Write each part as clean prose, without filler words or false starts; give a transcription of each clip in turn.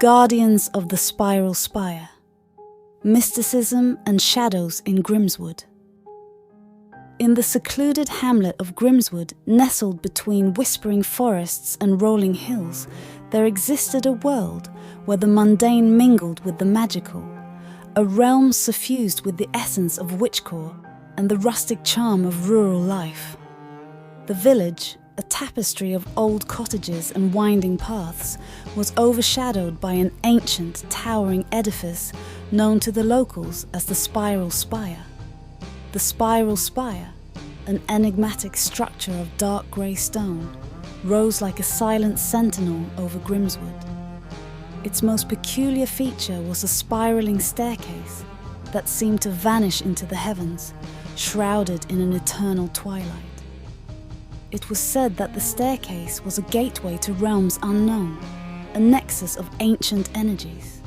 Guardians of the Spiral Spire, Mysticism and Shadows in Grimswood. In the secluded hamlet of Grimswood, nestled between whispering forests and rolling hills, there existed a world where the mundane mingled with the magical, a realm suffused with the essence of Witchcore and the rustic charm of rural life. The village, a tapestry of old cottages and winding paths, was overshadowed by an ancient, towering edifice known to the locals as the Spiral Spire. The Spiral Spire, an enigmatic structure of dark grey stone, rose like a silent sentinel over Grimswood. Its most peculiar feature was a spiralling staircase that seemed to vanish into the heavens, shrouded in an eternal twilight. It was said that the staircase was a gateway to realms unknown, a nexus of ancient energies.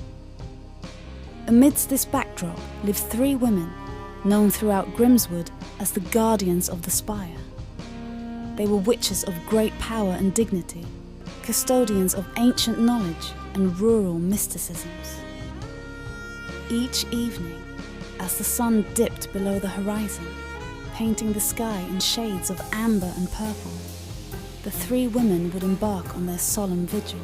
Amidst this backdrop lived three women, known throughout Grimswood as the Guardians of the Spire. They were witches of great power and dignity, custodians of ancient knowledge and rural mysticisms. Each evening, as the sun dipped below the horizon, painting the sky in shades of amber and purple, the three women would embark on their solemn vigil.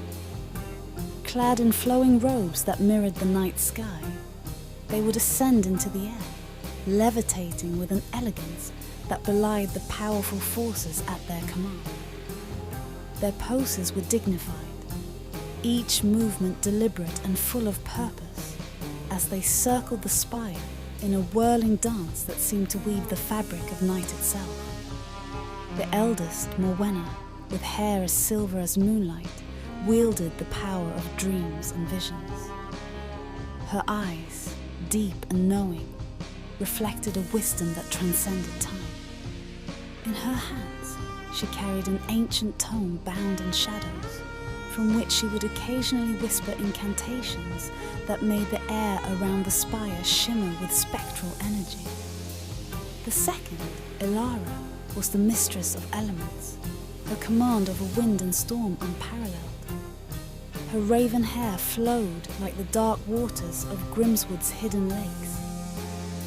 Clad in flowing robes that mirrored the night sky, they would ascend into the air, levitating with an elegance that belied the powerful forces at their command. Their poses were dignified, each movement deliberate and full of purpose, as they circled the spire in a whirling dance that seemed to weave the fabric of night itself. The eldest, Morwenna, with hair as silver as moonlight, wielded the power of dreams and visions. Her eyes, deep and knowing, reflected a wisdom that transcended time. In her hands, she carried an ancient tome bound in shadows, from which she would occasionally whisper incantations that made the air around the spire shimmer with spectral energy. The second, Elara, was the mistress of elements, her command over wind and storm unparalleled. Her raven hair flowed like the dark waters of Grimswood's hidden lakes,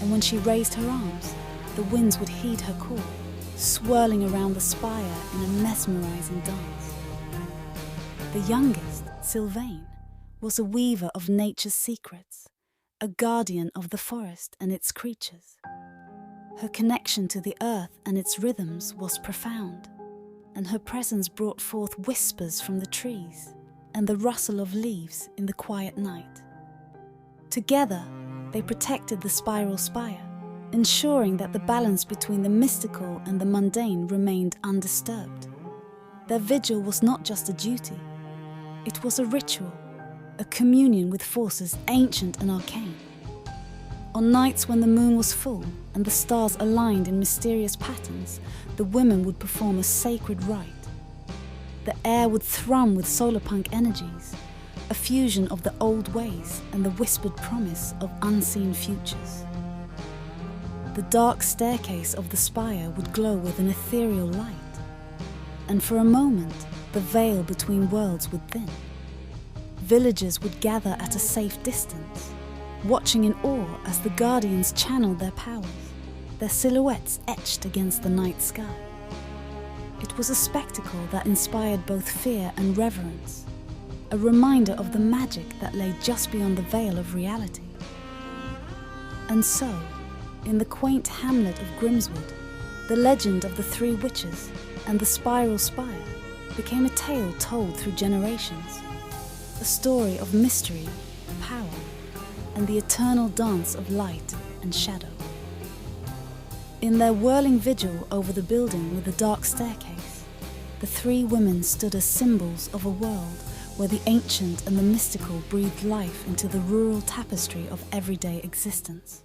and when she raised her arms, the winds would heed her call, swirling around the spire in a mesmerizing dance. The youngest, Sylvaine, was a weaver of nature's secrets, a guardian of the forest and its creatures. Her connection to the earth and its rhythms was profound, and her presence brought forth whispers from the trees and the rustle of leaves in the quiet night. Together, they protected the Spiral Spire, ensuring that the balance between the mystical and the mundane remained undisturbed. Their vigil was not just a duty. It was a ritual, a communion with forces ancient and arcane. On nights when the moon was full and the stars aligned in mysterious patterns, the women would perform a sacred rite. The air would thrum with solarpunk energies, a fusion of the old ways and the whispered promise of unseen futures. The dark staircase of the spire would glow with an ethereal light, and for a moment, the veil between worlds would thin. Villagers would gather at a safe distance, watching in awe as the guardians channeled their powers, their silhouettes etched against the night sky. It was a spectacle that inspired both fear and reverence, a reminder of the magic that lay just beyond the veil of reality. And so, in the quaint hamlet of Grimswood, the legend of the three witches and the Spiral Spire became a tale told through generations, a story of mystery, power, and the eternal dance of light and shadow. In their whirling vigil over the building with the dark staircase, the three women stood as symbols of a world where the ancient and the mystical breathed life into the rural tapestry of everyday existence.